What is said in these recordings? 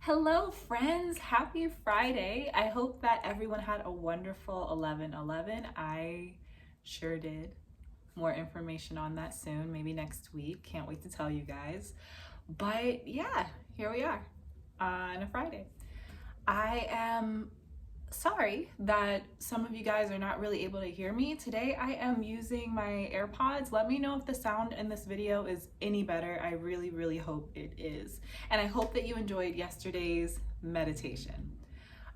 Hello friends, happy Friday. I hope that everyone had a wonderful 11/11. I sure did. More information on that soon, maybe next week. Can't wait to tell you guys. But yeah, here we are on a Friday. I am sorry that some of you guys are not really able to hear me. Today I am using my AirPods. Let me know if the sound in this video is any better. I really hope it is. And I hope that you enjoyed yesterday's meditation.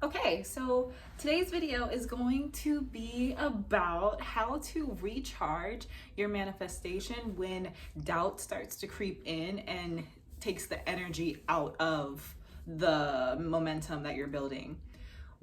Okay, so today's video is going to be about how to recharge your manifestation when doubt starts to creep in and takes the energy out of the momentum that you're building.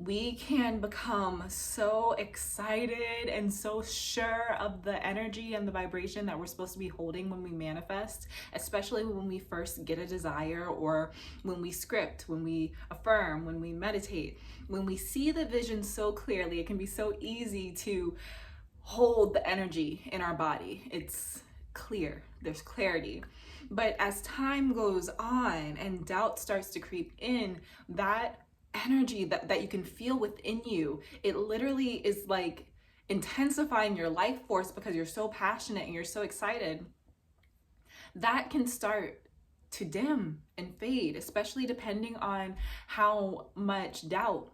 We can become so excited and so sure of the energy and the vibration that we're supposed to be holding when we manifest, especially when we first get a desire, or when we script, when we affirm, when we meditate. When we see the vision so clearly, it can be so easy to hold the energy in our body. It's clear, there's clarity. But as time goes on and doubt starts to creep in, that energy that you can feel within you, it literally is like intensifying your life force because you're so passionate and you're so excited. That can start to dim and fade, especially depending on how much doubt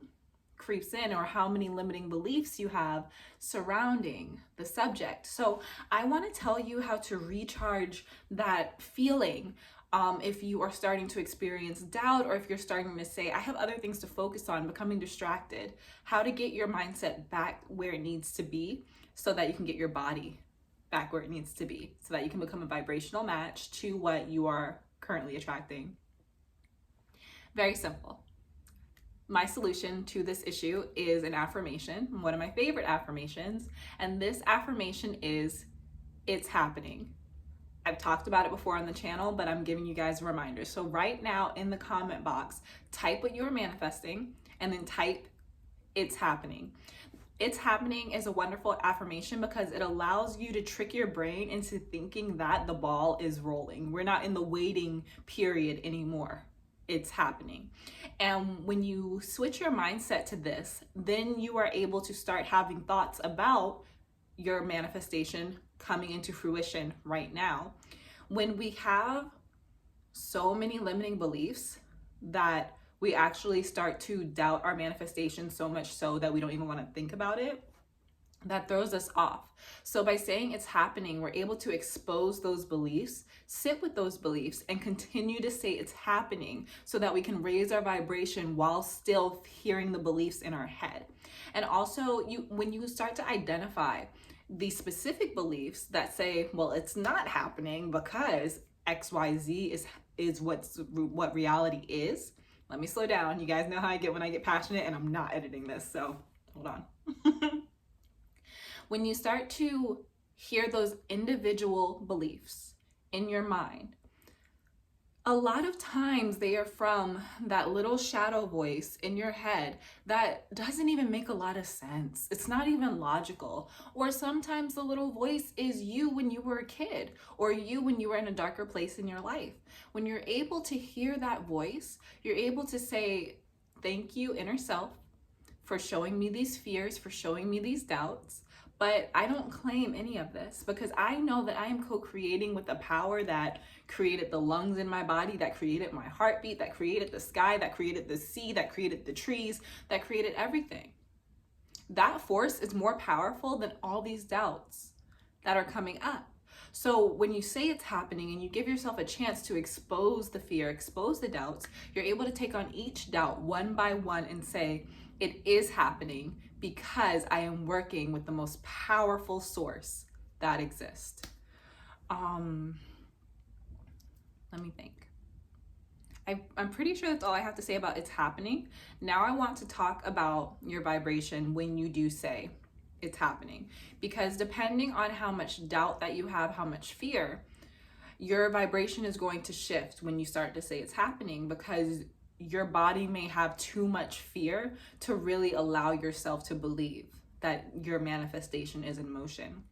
creeps in or how many limiting beliefs you have surrounding the subject. So I want to tell you how to recharge that feeling. If you are starting to experience doubt, or if you're starting to say, I have other things to focus on, becoming distracted, how to get your mindset back where it needs to be so that you can get your body back where it needs to be, so that you can become a vibrational match to what you are currently attracting. Very simple. My solution to this issue is an affirmation, one of my favorite affirmations, and this affirmation is, it's happening. I've talked about it before on the channel, but I'm giving you guys a reminder. So right now in the comment box, type what you're manifesting and then type, it's happening. It's happening is a wonderful affirmation because it allows you to trick your brain into thinking that the ball is rolling. We're not in the waiting period anymore. It's happening. And when you switch your mindset to this, then you are able to start having thoughts about your manifestation coming into fruition right now. When we have so many limiting beliefs that we actually start to doubt our manifestation so much so that we don't even want to think about it, that throws us off. So by saying it's happening, we're able to expose those beliefs, sit with those beliefs, and continue to say it's happening so that we can raise our vibration while still hearing the beliefs in our head. And also, when you start to identify the specific beliefs that say, well, it's not happening because XYZ is what reality is. Let me slow down. You guys know how I get when I get passionate, and I'm not editing this, so hold on. When you start to hear those individual beliefs in your mind, a lot of times they are from that little shadow voice in your head that doesn't even make a lot of sense. It's not even logical. Or sometimes the little voice is you when you were a kid, or you when you were in a darker place in your life. When you're able to hear that voice, you're able to say, thank you, inner self, for showing me these fears, for showing me these doubts. But I don't claim any of this because I know that I am co-creating with the power that created the lungs in my body, that created my heartbeat, that created the sky, that created the sea, that created the trees, that created everything. That force is more powerful than all these doubts that are coming up. So when you say it's happening and you give yourself a chance to expose the fear, expose the doubts, you're able to take on each doubt one by one and say, it is happening because I am working with the most powerful source that exists. Let me think. I'm pretty sure that's all I have to say about it's happening. Now I want to talk about your vibration when you do say it's happening, because depending on how much doubt that you have, how much fear, your vibration is going to shift when you start to say it's happening, because your body may have too much fear to really allow yourself to believe that your manifestation is in motion.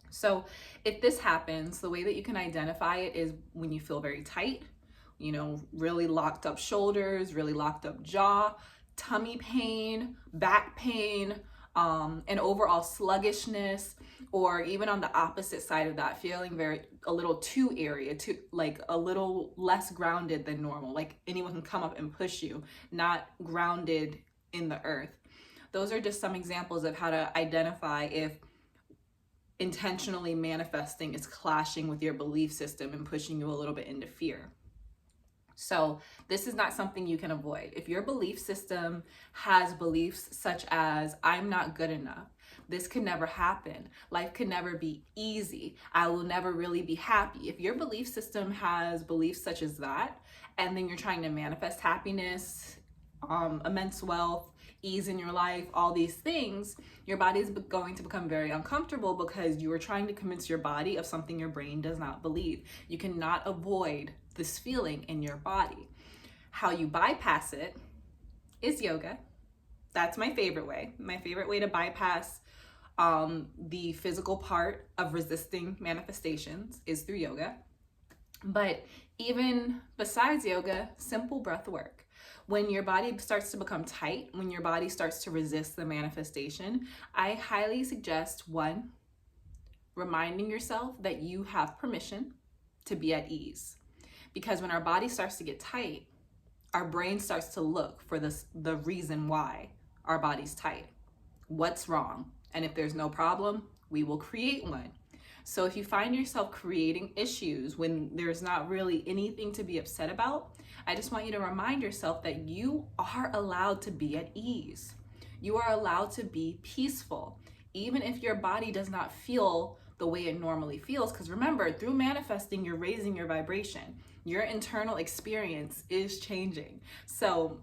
So if this happens, the way that you can identify it is when you feel very tight, you know, really locked up shoulders, really locked up jaw, tummy pain, back pain, and overall sluggishness, or even on the opposite side of that, feeling a little too area, too like a little less grounded than normal, like anyone can come up and push you, not grounded in the earth. Those are just some examples of how to identify if intentionally manifesting is clashing with your belief system and pushing you a little bit into fear. So this is not something you can avoid. If your belief system has beliefs such as, I'm not good enough, this can never happen, life can never be easy, I will never really be happy. If your belief system has beliefs such as that, and then you're trying to manifest happiness, immense wealth, ease in your life, all these things, your body is going to become very uncomfortable because you are trying to convince your body of something your brain does not believe. You cannot avoid this feeling in your body. How you bypass it is yoga. That's my favorite way. My favorite way to bypass the physical part of resisting manifestations is through yoga. But even besides yoga, simple breath work. When your body starts to become tight, when your body starts to resist the manifestation, I highly suggest, one, reminding yourself that you have permission to be at ease. Because when our body starts to get tight, our brain starts to look for the reason why our body's tight. What's wrong? And if there's no problem, we will create one. So if you find yourself creating issues when there's not really anything to be upset about, I just want you to remind yourself that you are allowed to be at ease. You are allowed to be peaceful, even if your body does not feel the way it normally feels. Because remember, through manifesting, you're raising your vibration. Your internal experience is changing. So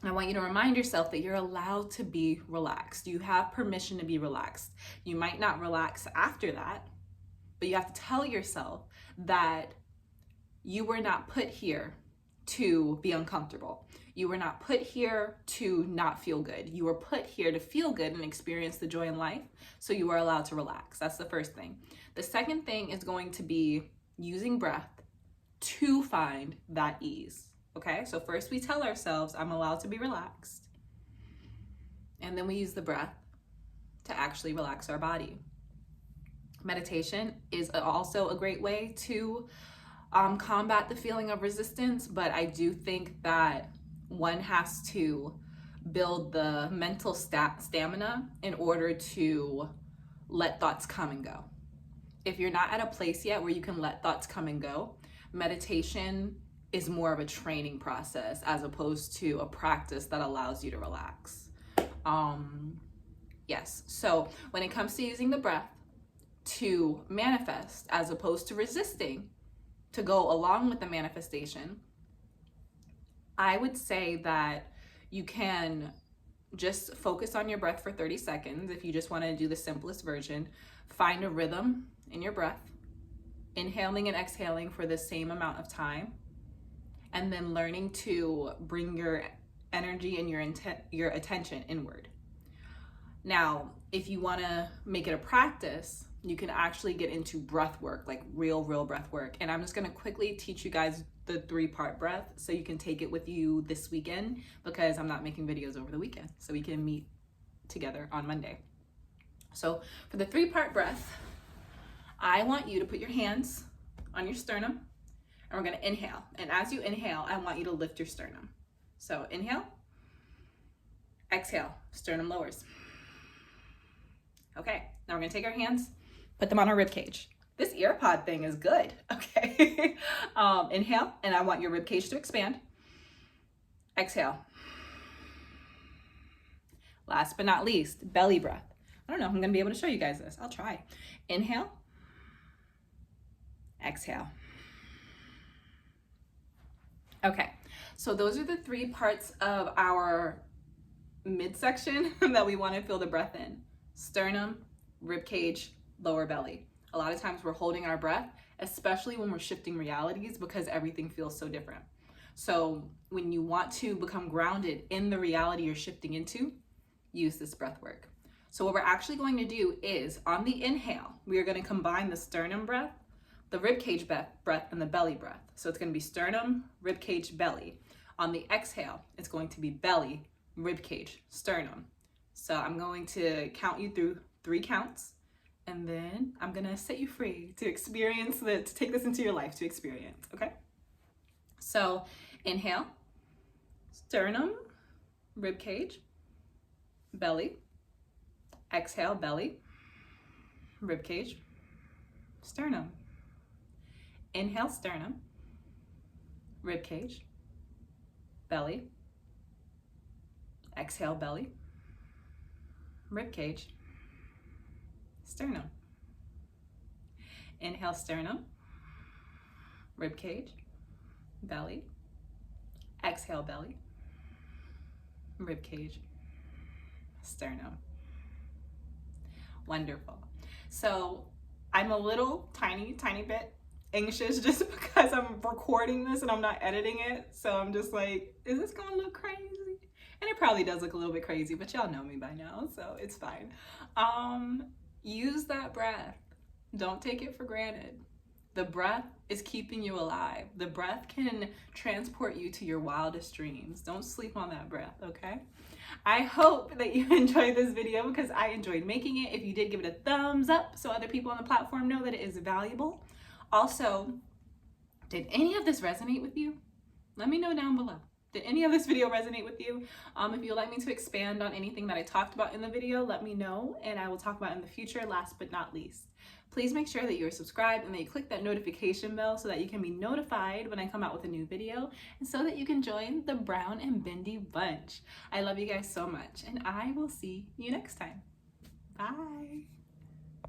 I want you to remind yourself that you're allowed to be relaxed. You have permission to be relaxed. You might not relax after that, but you have to tell yourself that you were not put here to be uncomfortable. You were not put here to not feel good. You were put here to feel good and experience the joy in life. So you are allowed to relax. That's the first thing. The second thing is going to be using breath to find that ease. Okay, so first we tell ourselves, I'm allowed to be relaxed. And then we use the breath to actually relax our body. Meditation is also a great way to combat the feeling of resistance, but I do think that one has to build the mental stamina in order to let thoughts come and go. If you're not at a place yet where you can let thoughts come and go, meditation is more of a training process as opposed to a practice that allows you to relax. Yes, so when it comes to using the breath to manifest as opposed to resisting to go along with the manifestation, I would say that you can just focus on your breath for 30 seconds. If you just want to do the simplest version, find a rhythm in your breath, inhaling and exhaling for the same amount of time, and then learning to bring your energy and your attention inward. Now, if you want to make it a practice, you can actually get into breath work, like real breath work. And I'm just going to quickly teach you guys the 3-part breath so you can take it with you this weekend, because I'm not making videos over the weekend, so we can meet together on Monday. So for the 3-part breath, I want you to put your hands on your sternum, and we're going to inhale. And as you inhale, I want you to lift your sternum. So inhale, exhale, sternum lowers. Okay, now we're going to take our hands, put them on our rib cage. This ear pod thing is good. Okay. Inhale, and I want your rib cage to expand. Exhale. Last but not least, belly breath. I don't know if I'm going to be able to show you guys this. I'll try. Inhale. Exhale. Okay, so those are the 3 parts of our midsection that we want to feel the breath in. Sternum, rib cage, lower belly. A lot of times we're holding our breath, especially when we're shifting realities, because everything feels so different. So when you want to become grounded in the reality you're shifting into, use this breath work. So what we're actually going to do is, on the inhale, we are going to combine the sternum breath the rib cage breath and the belly breath. So it's going to be sternum, rib cage, belly. On the exhale, it's going to be belly, rib cage, sternum. So I'm going to count you through 3 counts, and then I'm going to set you free to experience to take this into your life to experience, okay? So inhale, sternum, rib cage, belly. Exhale, belly, rib cage, sternum. Inhale, sternum, rib cage, belly. Exhale, belly, rib cage, sternum. Inhale, sternum, rib cage, belly. Exhale, belly, rib cage, sternum. Wonderful. So I'm a little tiny bit anxious just because I'm recording this and I'm not editing it. So I'm just like, is this gonna look crazy? And it probably does look a little bit crazy, but y'all know me by now, so it's fine. Use that breath. Don't take it for granted. The breath is keeping you alive. The breath can transport you to your wildest dreams. Don't sleep on that breath, okay? I hope that you enjoyed this video because I enjoyed making it. If you did, give it a thumbs up so other people on the platform know that it is valuable. Also, did any of this resonate with you? Let me know down below. Did any of this video resonate with you? If you'd like me to expand on anything that I talked about in the video, let me know and I will talk about it in the future. Last but not least, please make sure that you're subscribed and that you click that notification bell so that you can be notified when I come out with a new video and so that you can join the Brown and Bindi bunch. I love you guys so much and I will see you next time. Bye.